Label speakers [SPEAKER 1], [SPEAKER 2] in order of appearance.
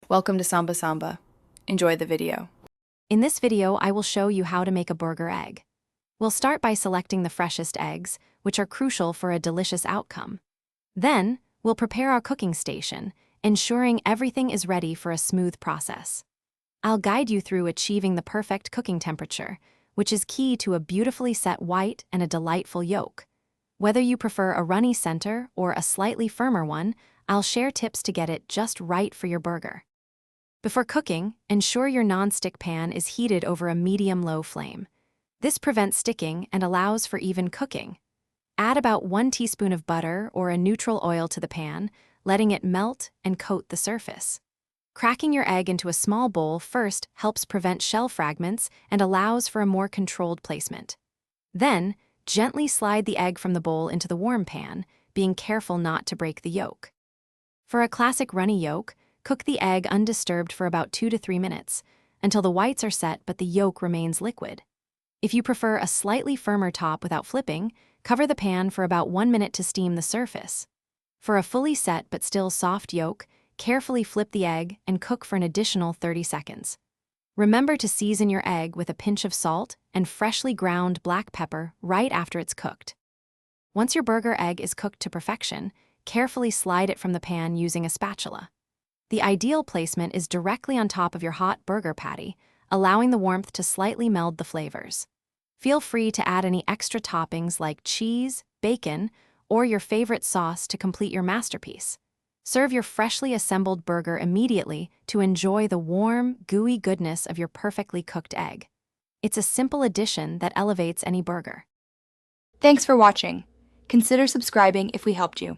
[SPEAKER 1] Welcome to Samba Samba. Enjoy the video.
[SPEAKER 2] In this video, I will show you how to make a burger egg. We'll start by selecting the freshest eggs, which are crucial for a delicious outcome. Then, we'll prepare our cooking station, ensuring everything is ready for a smooth process. I'll guide you through achieving the perfect cooking temperature, which is key to a beautifully set white and a delightful yolk. Whether you prefer a runny center or a slightly firmer one, I'll share tips to get it just right for your burger. Before cooking, ensure your non-stick pan is heated over a medium-low flame. This prevents sticking and allows for even cooking. Add about 1 teaspoon of butter or a neutral oil to the pan, letting it melt and coat the surface. Cracking your egg into a small bowl first helps prevent shell fragments and allows for a more controlled placement. Then, gently slide the egg from the bowl into the warm pan, being careful not to break the yolk. For a classic runny yolk, cook the egg undisturbed for about 2 to 3 minutes, until the whites are set but the yolk remains liquid. If you prefer a slightly firmer top without flipping, cover the pan for about 1 minute to steam the surface. For a fully set but still soft yolk, carefully flip the egg and cook for an additional 30 seconds. Remember to season your egg with a pinch of salt and freshly ground black pepper right after it's cooked. Once your burger egg is cooked to perfection, carefully slide it from the pan using a spatula. The ideal placement is directly on top of your hot burger patty, allowing the warmth to slightly meld the flavors. Feel free to add any extra toppings like cheese, bacon, or your favorite sauce to complete your masterpiece. Serve your freshly assembled burger immediately to enjoy the warm, gooey goodness of your perfectly cooked egg. It's a simple addition that elevates any burger.
[SPEAKER 1] Thanks for watching. Consider subscribing if we helped you.